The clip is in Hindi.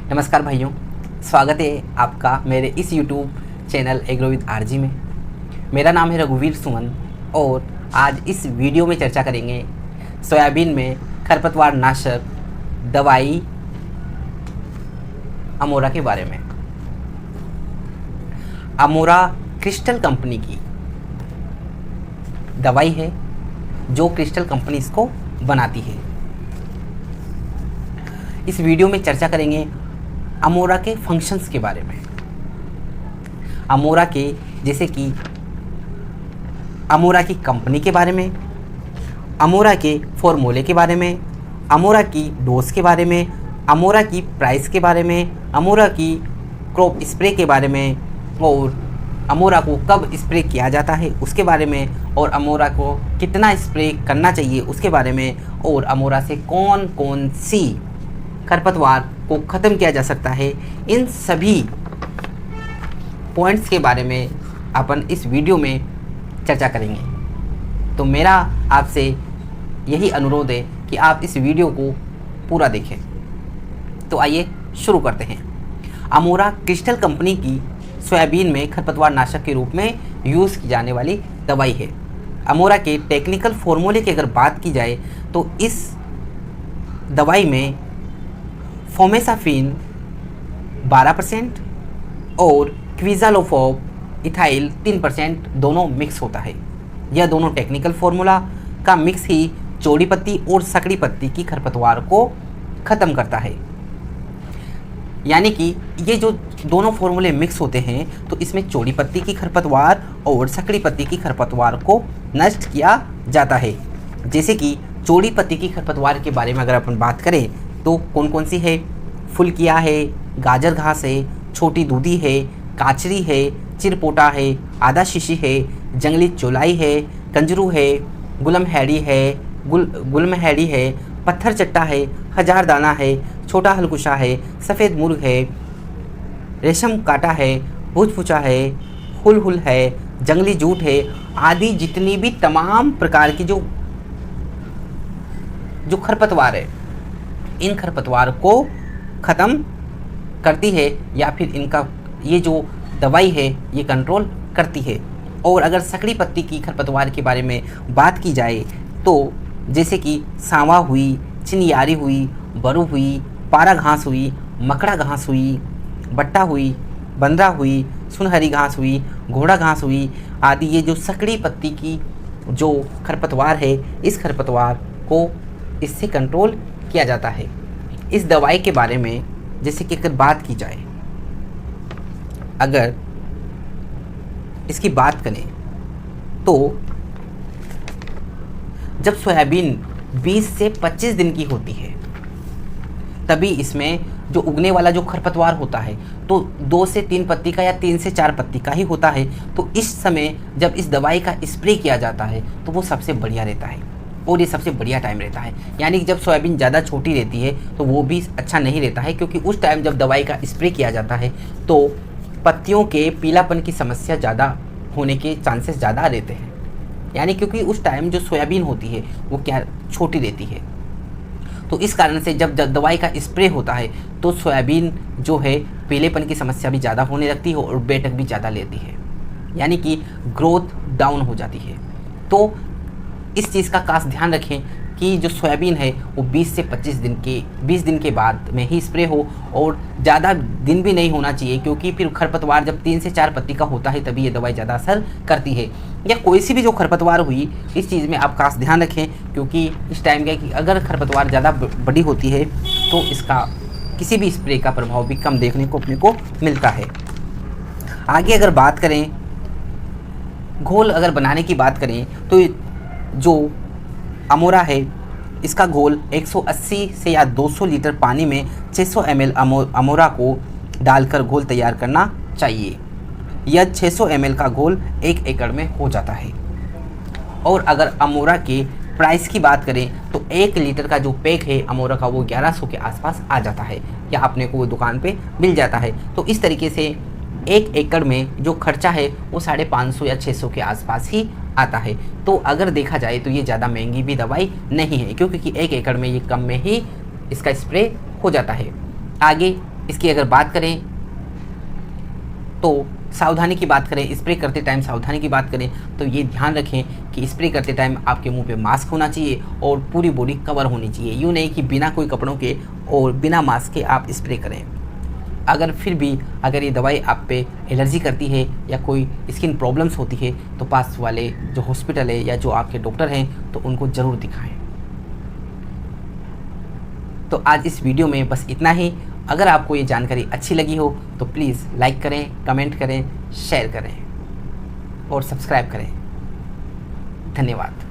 नमस्कार भाइयों, स्वागत है आपका मेरे इस YouTube channel agro with R G. मेरा नाम है रघुवीर सुमन और आज इस वीडियो में चर्चा करेंगे सोयाबीन में खरपतवार नाशक दवाई अमोरा के बारे में। अमोरा क्रिस्टल कंपनी की दवाई है जो क्रिस्टल कंपनी इसको बनाती है। इस वीडियो में चर्चा करेंगे अमोरा के फंक्शंस के बारे में, अमोरा के जैसे कि अमोरा की कंपनी के बारे में, अमोरा के फॉर्मूले के बारे में, अमोरा की डोज के बारे में, अमोरा की प्राइस के बारे में, अमोरा की क्रॉप स्प्रे के बारे में और अमोरा को कब स्प्रे किया जाता है उसके बारे में, और अमोरा को कितना स्प्रे करना चाहिए उसके बारे में, और अमोरा से कौन कौन सी खरपतवार को ख़त्म किया जा सकता है, इन सभी पॉइंट्स के बारे में अपन इस वीडियो में चर्चा करेंगे। तो मेरा आपसे यही अनुरोध है कि आप इस वीडियो को पूरा देखें। तो आइए शुरू करते हैं। अमोरा क्रिस्टल कंपनी की सोयाबीन में खरपतवार नाशक के रूप में यूज़ की जाने वाली दवाई है। अमोरा के टेक्निकल फॉर्मूले की अगर बात की जाए तो इस दवाई में फोमेसाफिन 12% और क्विज़ालोफॉब इथाइल 3% दोनों मिक्स होता है। यह दोनों टेक्निकल फार्मूला का मिक्स ही चौड़ी पत्ती और सकड़ी पत्ती की खरपतवार को ख़त्म करता है। यानी कि ये जो दोनों फार्मूले मिक्स होते हैं तो इसमें चौड़ी पत्ती की खरपतवार और सकड़ी पत्ती की खरपतवार को नष्ट किया जाता है। जैसे कि चौड़ी पत्ती की खरपतवार के बारे में अगर अपन बात करें तो कौन कौन सी है? फुलकिया है, गाजर घास है, छोटी दूधी है, काचरी है, चिरपोटा है, आधा शीशी है, जंगली चौलाई है, कंजरू है, गुलमहैड़ी है, गुलमहैड़ी है, पत्थर चट्टा है, हजार दाना है, छोटा हलकुशा है, सफ़ेद मुर्ग है, रेशम काटा है, भुजफुचा है, हुल है, जंगली जूट है, आदि जितनी भी तमाम प्रकार की जो खरपतवार है इन खरपतवार को ख़त्म करती है या फिर इनका ये जो दवाई है ये कंट्रोल करती है। और अगर सकड़ी पत्ती की खरपतवार के बारे में बात की जाए तो जैसे कि सांवा हुई, चिनियारी हुई, बरू हुई, पारा घास हुई, मकड़ा घास हुई, बट्टा हुई, बंदरा हुई, सुनहरी घास हुई, घोड़ा घास हुई आदि, ये जो सकड़ी पत्ती की जो खरपतवार है इस खरपतवार को इससे कंट्रोल किया जाता है। इस दवाई के बारे में जैसे कि अगर बात की जाए, अगर इसकी बात करें तो जब सोयाबीन 20 से 25 दिन की होती है तभी इसमें जो उगने वाला जो खरपतवार होता है तो 2 से 3 पत्ती का या 3 से 4 पत्ती का ही होता है। तो इस समय जब इस दवाई का स्प्रे किया जाता है तो वो सबसे बढ़िया रहता है और ये सबसे बढ़िया टाइम रहता है। यानी कि जब सोयाबीन ज़्यादा छोटी रहती है तो वो भी अच्छा नहीं रहता है, क्योंकि उस टाइम जब दवाई का स्प्रे किया जाता है तो पत्तियों के पीलापन की समस्या ज़्यादा होने के चांसेस ज़्यादा रहते हैं। यानी क्योंकि उस टाइम जो सोयाबीन होती है वो क्या छोटी रहती है, तो इस कारण से जब दवाई का स्प्रे होता है तो सोयाबीन जो है पीलेपन की समस्या भी ज़्यादा होने लगती है और बेटक भी ज़्यादा लेती है, यानी कि ग्रोथ डाउन हो जाती है। तो इस चीज़ का खास ध्यान रखें कि जो सोयाबीन है वो 20 से 20 दिन के बाद में ही स्प्रे हो, और ज़्यादा दिन भी नहीं होना चाहिए, क्योंकि फिर खरपतवार जब 3 से 4 पत्ती का होता है तभी ये दवाई ज़्यादा असर करती है। या कोई सी भी जो खरपतवार हुई इस चीज़ में आप खास ध्यान रखें, क्योंकि इस टाइम क्या है कि अगर खरपतवार ज़्यादा बड़ी होती है तो इसका किसी भी स्प्रे का प्रभाव भी कम देखने को अपने को मिलता है। आगे अगर बात करें, घोल अगर बनाने की बात करें तो जो अमोरा है इसका घोल 180 से या 200 लीटर पानी में 600 ml अमोरा को डालकर घोल तैयार करना चाहिए। यह 600 ml का घोल 1 एकड़ में हो जाता है। और अगर अमोरा के प्राइस की बात करें तो 1 लीटर का जो पैक है अमोरा का वो 1100 के आसपास आ जाता है या अपने को वो दुकान पे मिल जाता है। तो इस तरीके से 1 एकड़ में जो खर्चा है वो 550 या 600 के आसपास ही आता है। तो अगर देखा जाए तो ये ज़्यादा महंगी भी दवाई नहीं है, क्योंकि 1 एकड़ में ये कम में ही इसका स्प्रे हो जाता है। आगे इसकी अगर बात करें तो सावधानी की बात करें, स्प्रे करते टाइम सावधानी की बात करें तो ये ध्यान रखें कि स्प्रे करते टाइम आपके मुंह पे मास्क होना चाहिए और पूरी बॉडी कवर होनी चाहिए। यूँ नहीं कि बिना कोई कपड़ों के और बिना मास्क के आप स्प्रे करें। अगर फिर भी अगर ये दवाई आप पे एलर्जी करती है या कोई स्किन प्रॉब्लम्स होती है तो पास वाले जो हॉस्पिटल है या जो आपके डॉक्टर हैं तो उनको ज़रूर दिखाएं। तो आज इस वीडियो में बस इतना ही। अगर आपको ये जानकारी अच्छी लगी हो तो प्लीज़ लाइक करें, कमेंट करें, शेयर करें और सब्सक्राइब करें। धन्यवाद।